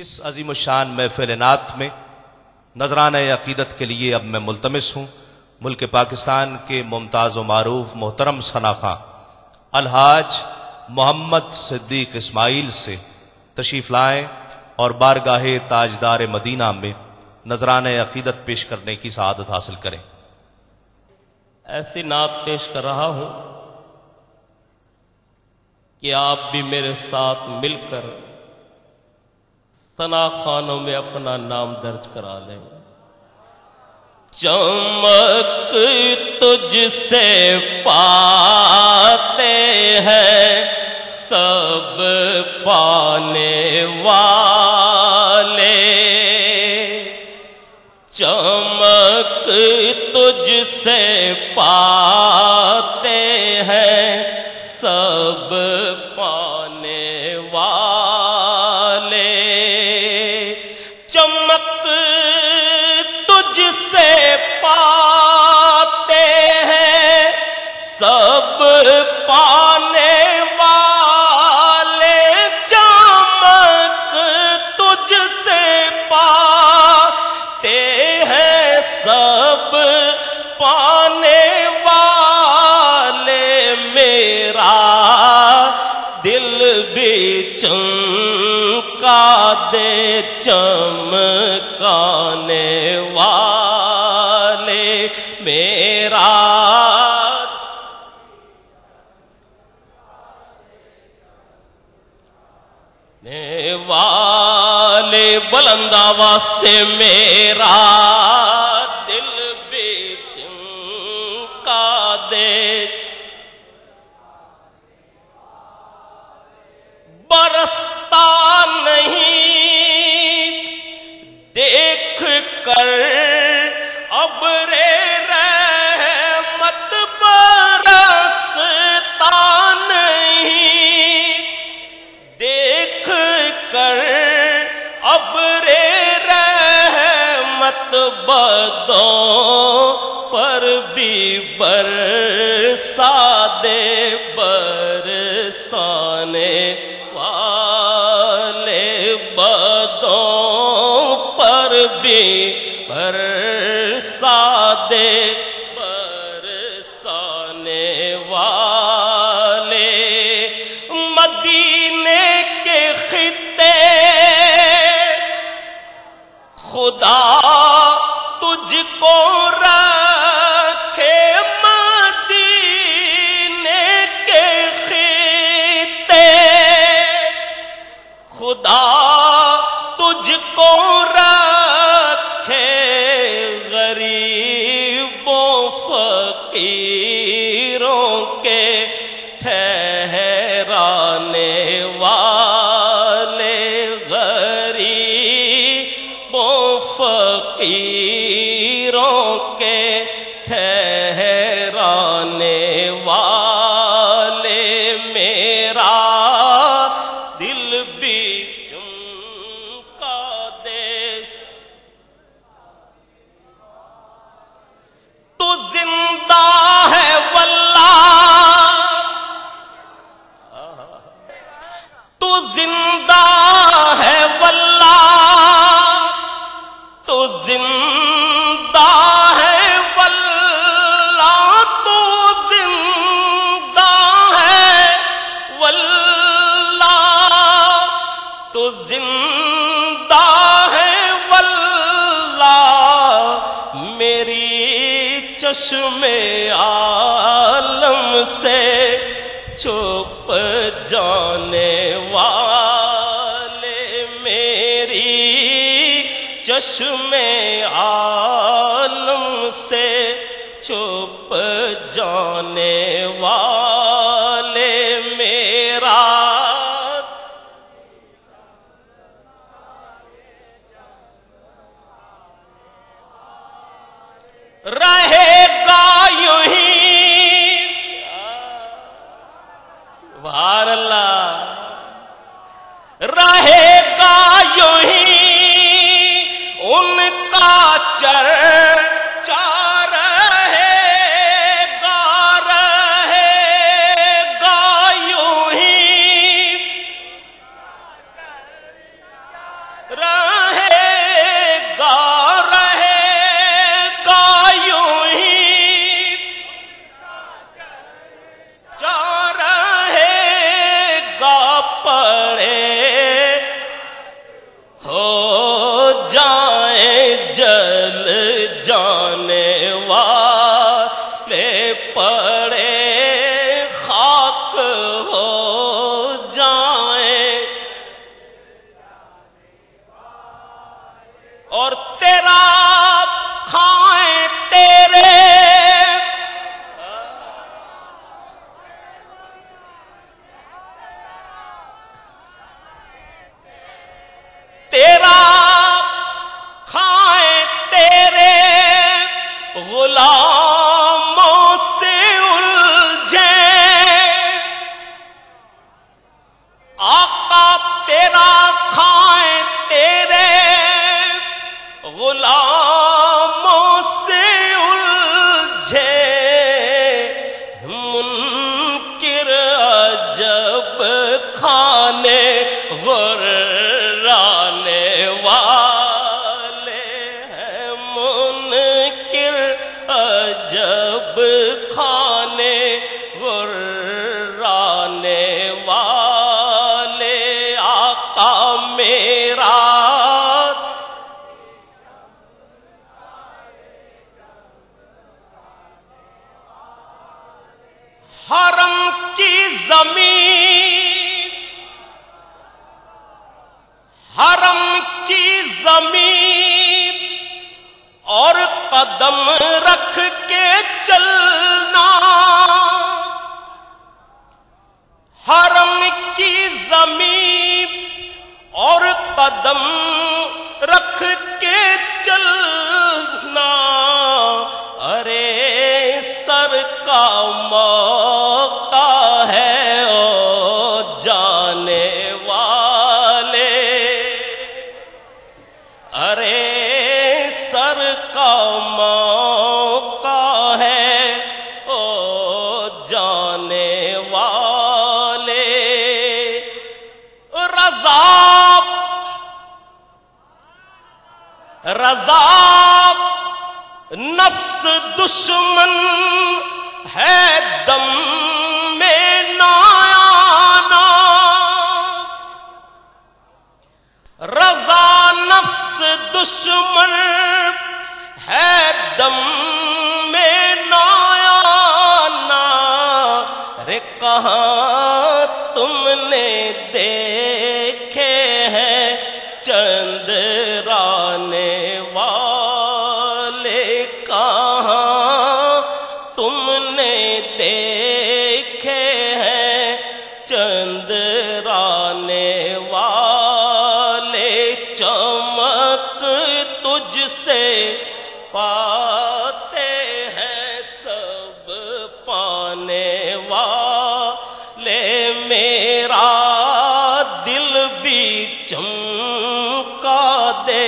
اس عظیم الشان محفل نعت میں نذرانہ عقیدت کے لیے اب میں ملتمس ہوں ملک پاکستان کے ممتاز و معروف محترم ثنا خواں الحاج محمد صدیق اسماعیل سے تشریف لائیں اور بارگاہ تاجدار مدینہ میں نذرانہ عقیدت پیش کرنے کی سعادت حاصل کریں۔ ایسی نعت پیش کر رہا ہوں کہ آپ بھی میرے ساتھ مل کر ثنا خانوں میں اپنا نام درج کرا لیں۔ چمک تجھ سے پاتے ہیں سب پانے والے، چمک تجھ سے پاتے ہیں سب پانے والے، چمک تجھ سے پاتے ہیں سب پانے والے، چمک تجھ سے پاتے ہیں سب پانے والے، میرا دل بھی چمکا دے چمکانے والے، میرا والے بلند آواز سے میرا دل بھی چمکا دے، برستا نہیں دیکھ کر ابر رحمت، برستا نہیں دیکھ کر ابر رحمت، بدوں پر بھی برسا دے برسانے والے، بدوں پر بھی برسا دے برسانے والے، مدینے کے خطے خدا تجھ کو رکھے، مدینے کے خطے خدا تجھ کو رکھے، غریبوں فقیروں کے ٹھہرانے والے، غریبوں فقیروں کے ٹھہرانے والے، میرا دل بھی چمکا دے، تو زندہ ہے واللہ، تو زندہ ہے واللہ، تو زندہ ہے واللہ، تو زندہ ہے واللہ، تو زندہ ہے واللہ، میری چشم عالم سے چھپ جانے والے، میری چشم عالم سے چھپ جانے والے، میرا رہے گا یوں ہی، سبحان اللہ، رہے گا یوں ہی ان کا چرچا، رہے گا یوں ہی رہے گا یوں ہی جا رہے گا پڑے ہو جائیں جل جانے والے پڑے خاک ہو جائیں اور تیرا کھائیں تیرے تیرا کھائیں تیرے غلاموں سے الجھیں آقا تیرا کھائیں تیرے غلاموں سے الجھے منکر عجب کھانے غرانے والے ہیں منکر عجب کھانے غرانے والے آقا میرا حرم کی زمین حرم کی زمین اور قدم رکھ کے چلنا حرم کی زمین اور قدم رکھ کے چلنا ارے سر کا موقع ہے او جانے والے ارے سر کا موقع ہے او جانے والے رضا نفس دشمن ہے دم میں نہ آنا رضا نفس دشمن ہے دم میں نہ آنا رے کہاں تم نے دیکھے ہیں چندرانے والے کہاں تم نے دیکھے ہیں چندرانے والے چمک تجھ سے پاتے ہیں سب پانے والے میرا دل بھی چمکا دے